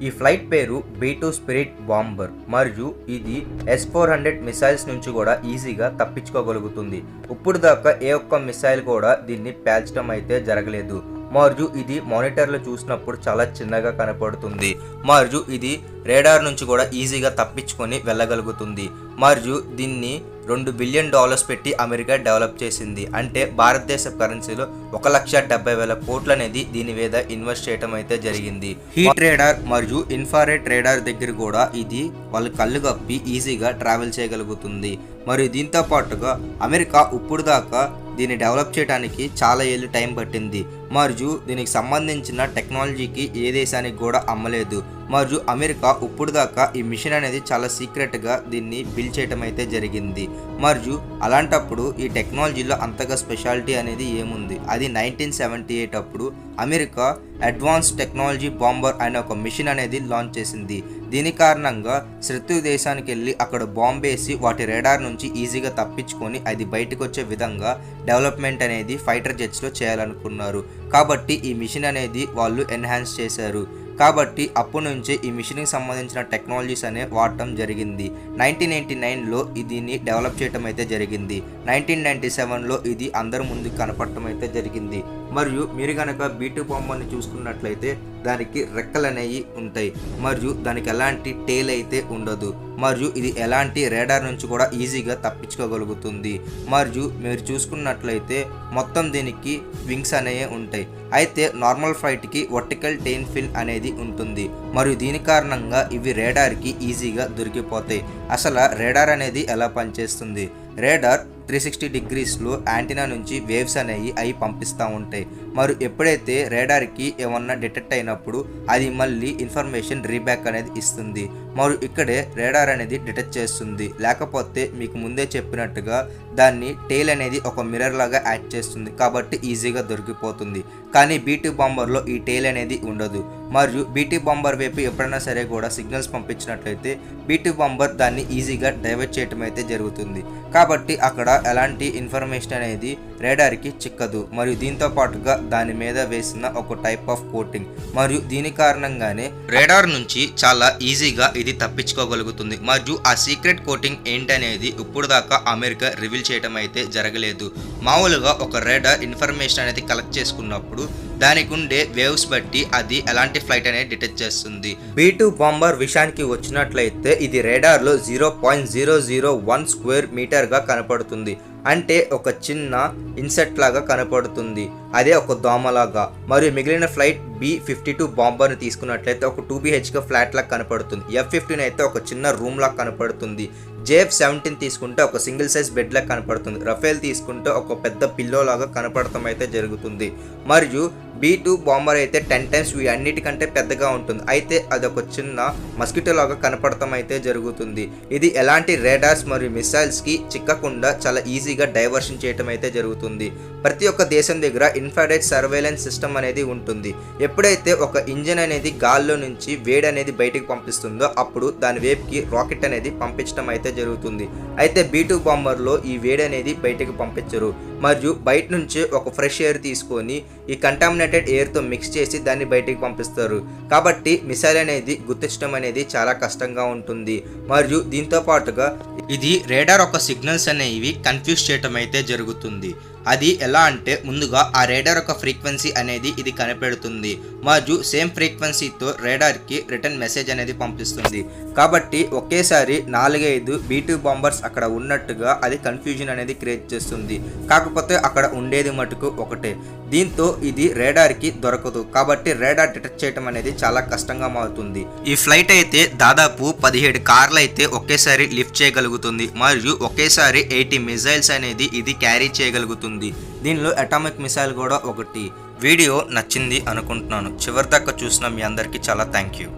ఈ ఫ్లైట్ పేరు B2 spirit bomber మరియు ఇది S-400 మిసైల్స్ నుంచి కూడా ఈజీగా తప్పించుకోగలుగుతుంది. ఇప్పుడు దాకా ఏ ఒక్క మిసైల్ కూడా దీన్ని పేల్చడం అయితే జరగలేదు. మరియు ఇది మానిటర్లో చూసినప్పుడు చాలా చిన్నగా కనపడుతుంది. మరియు ఇది రేడార్ నుంచి కూడా ఈజీగా తప్పించుకొని వెళ్ళగలుగుతుంది. మరియు దీన్ని $2 బిలియన్ పెట్టి అమెరికా డెవలప్ చేసింది. అంటే భారతదేశ కరెన్సీలో 1,70,000 కోట్లు అనేది దీని మీద ఇన్వెస్ట్ చేయడం అయితే జరిగింది. హీట్ రేడార్ మరియు ఇన్ఫ్రారెడ్ రేడార్ దగ్గర కూడా ఇది వాళ్ళ కళ్ళు కప్పి ఈజీగా ట్రావెల్ చేయగలుగుతుంది. మరియు దీంతో పాటుగా అమెరికా ఇప్పుడు దాకా దీన్ని డెవలప్ చేయడానికి చాలా ఏళ్ళు టైం పట్టింది. మరియు దీనికి సంబంధించిన టెక్నాలజీకి ఏ దేశానికి కూడా అమ్మలేదు. మరియు అమెరికా ఇప్పుడు దాకా ఈ మిషన్ అనేది చాలా సీక్రెట్గా దీన్ని బిల్డ్ చేయడం అయితే జరిగింది. మరియు అలాంటప్పుడు ఈ టెక్నాలజీలో అంతగా స్పెషాలిటీ అనేది ఏముంది? అది 1978 అప్పుడు అమెరికా అడ్వాన్స్ టెక్నాలజీ బాంబర్ అనే ఒక మిషన్ అనేది లాంచ్ చేసింది. దీని కారణంగా శత్రు దేశానికి వెళ్ళి అక్కడ బాంబ్ వేసి వాటి రేడార్ నుంచి ఈజీగా తప్పించుకొని అది బయటకు వచ్చే విధంగా డెవలప్మెంట్ అనేది ఫైటర్ జెట్స్లో చేయాలనుకున్నారు. కాబట్టి ఈ మిషన్ అనేది వాళ్ళు ఎన్హాన్స్ చేశారు. కాబట్టి అప్పటి నుంచే ఈ మిషన్కి సంబంధించిన టెక్నాలజీస్ అనే వాడటం జరిగింది. 1999లో దీన్ని డెవలప్ చేయటం అయితే జరిగింది. 1997లో ఇది అందరి ముందుకు కనపడటం అయితే జరిగింది. మరియు మీరు కనుక B2 బాంబర్ని చూసుకున్నట్లయితే దానికి రెక్కలు అనేవి ఉంటాయి. మరియు దానికి ఎలాంటి టేల్ అయితే ఉండదు. మరియు ఇది ఎలాంటి రేడార్ నుంచి కూడా ఈజీగా తప్పించుకోగలుగుతుంది. మరియు మీరు చూసుకున్నట్లయితే మొత్తం దీనికి వింగ్స్ అనేవి ఉంటాయి. అయితే నార్మల్ ఫ్లైట్కి వర్టికల్ టెయిల్ ఫిన్ అనేది ఉంటుంది. మరియు దీని కారణంగా ఇవి రేడార్కి ఈజీగా దొరికిపోతాయి. అసలు రేడార్ అనేది ఎలా పనిచేస్తుంది? రేడార్ 360 డిగ్రీస్లో యాంటీనా నుంచి వేవ్స్ అనేవి అవి పంపిస్తూ ఉంటాయి. మరియు ఎప్పుడైతే రేడార్కి ఏమన్నా డిటెక్ట్ అయినప్పుడు అది మళ్ళీ ఇన్ఫర్మేషన్ రీబ్యాక్ అనేది ఇస్తుంది. మరియు ఇక్కడే రేడార్ అనేది డిటెక్ట్ చేస్తుంది. లేకపోతే మీకు ముందే చెప్పినట్టుగా దాన్ని టెయిల్ అనేది ఒక మిర్రర్ లాగా యాక్ట్ చేస్తుంది. కాబట్టి ఈజీగా దొరికిపోతుంది. కానీ B2 బాంబర్లో ఈ టెయిల్ అనేది ఉండదు. మరియు B2 బాంబర్ వైపు ఎప్పుడైనా సరే కూడా సిగ్నల్స్ పంపించినట్లయితే B2 బాంబర్ దాన్ని ఈజీగా డైవర్ట్ చేయటం అయితే జరుగుతుంది. కాబట్టి అక్కడ ఎలాంటి ఇన్ఫర్మేషన్ అనేది రేడార్కి చిక్కదు. మరియు దీంతో పాటుగా దాని మీద వేసిన ఒక టైప్ ఆఫ్ కోటింగ్. మరియు దీని కారణంగానే రేడార్ నుంచి చాలా ఈజీగా ఇది తప్పించుకోగలుగుతుంది. మరియు ఆ సీక్రెట్ కోటింగ్ ఏంటనేది ఇప్పుడు దాకా అమెరికా రివీల్ చేయడం అయితే జరగలేదు. మామూలుగా ఒక రేడార్ ఇన్ఫర్మేషన్ అనేది కలెక్ట్ చేసుకున్నప్పుడు దానికి ఉండే వేవ్స్ బట్టి అది ఎలాంటి ఫ్లైట్ అనేది డిటెక్ట్ చేస్తుంది. B2 బాంబర్ విషయానికి వచ్చినట్లయితే ఇది రేడార్లో 0.001 స్క్వేర్ మీటర్గా కనపడుతుంది. అంటే ఒక చిన్న ఇన్సెక్ట్ లాగా కనపడుతుంది. అదే ఒక దోమలాగా. మరియు మిగిలిన ఫ్లైట్ B-52 బాంబర్ని తీసుకున్నట్లయితే ఒక 2 BHK ఫ్లాట్ లాగా కనపడుతుంది. F-15 అయితే ఒక చిన్న రూమ్ లాగా కనపడుతుంది. JF-17 తీసుకుంటే ఒక సింగిల్ సైజ్ బెడ్ లాగా కనపడుతుంది. రఫేల్ తీసుకుంటే ఒక పెద్ద పిల్లో లాగా కనపడటం అయితే జరుగుతుంది. మరియు B2 బాంబర్ అయితే 10 టైమ్స్ అన్నిటికంటే పెద్దగా ఉంటుంది. అయితే అది ఒక చిన్న మస్కిటో లాగా కనపడటం అయితే జరుగుతుంది. ఇది ఎలాంటి రేడార్స్ మరియు మిసైల్స్కి చిక్కకుండా చాలా ఈజీగా డైవర్షన్ చేయటం అయితే జరుగుతుంది. ప్రతి ఒక్క దేశం దగ్గర ఇన్ఫ్రారెడ్ సర్వేలెన్స్ సిస్టమ్ అనేది ఉంటుంది. ఎప్పుడైతే ఒక ఇంజిన్ అనేది గాల్లో నుంచి వేడి అనేది బయటకు పంపిస్తుందో అప్పుడు దాని వైపుకి రాకెట్ అనేది పంపించడం అయితే జరుగుతుంది. అయితే B2 బాంబర్లో ఈ వేడి అనేది బయటకు పంపించరు. మరియు బయట నుంచి ఒక ఫ్రెష్ ఎయిర్ తీసుకొని ఈ కంటామినేటెడ్ ఎయిర్తో మిక్స్ చేసి దాన్ని బయటికి పంపిస్తారు. కాబట్టి మిసైల్ అనేది గుర్తించడం అనేది చాలా కష్టంగా ఉంటుంది. మరియు దీంతో పాటుగా ఇది రేడార్ ఒక సిగ్నల్స్ అనేవి కన్ఫ్యూజ్ చేయటం అయితే జరుగుతుంది. అది ఎలా అంటే ముందుగా ఆ రేడార్ ఒక ఫ్రీక్వెన్సీ అనేది ఇది కనిపెడుతుంది. మరియు సేమ్ ఫ్రీక్వెన్సీతో రేడార్కి రిటర్న్ మెసేజ్ అనేది పంపిస్తుంది. కాబట్టి ఒకేసారి 4-5 B2 బాంబర్స్ అక్కడ ఉన్నట్టుగా అది కన్ఫ్యూజన్ అనేది క్రియేట్ చేస్తుంది. కాకపోతే అక్కడ ఉండేది మటుకు ఒకటే. దీంతో ఇది రేడార్కి దొరకదు. కాబట్టి రేడార్ డిటెక్ట్ చేయడం అనేది చాలా కష్టంగా మారుతుంది. ఈ ఫ్లైట్ అయితే దాదాపు 17 కార్లు అయితే ఒకేసారి లిఫ్ట్ చేయగలుగుతుంది. మరియు ఒకేసారి 80 మిసైల్స్ అనేది ఇది క్యారీ చేయగలుగుతుంది. దీనిలో అటామిక్ మిసైల్ కూడా ఒకటి. వీడియో నచ్చింది అనుకుంటున్నాను. చివరిదాకా చూసిన మీ అందరికీ చాలా థ్యాంక్ యూ.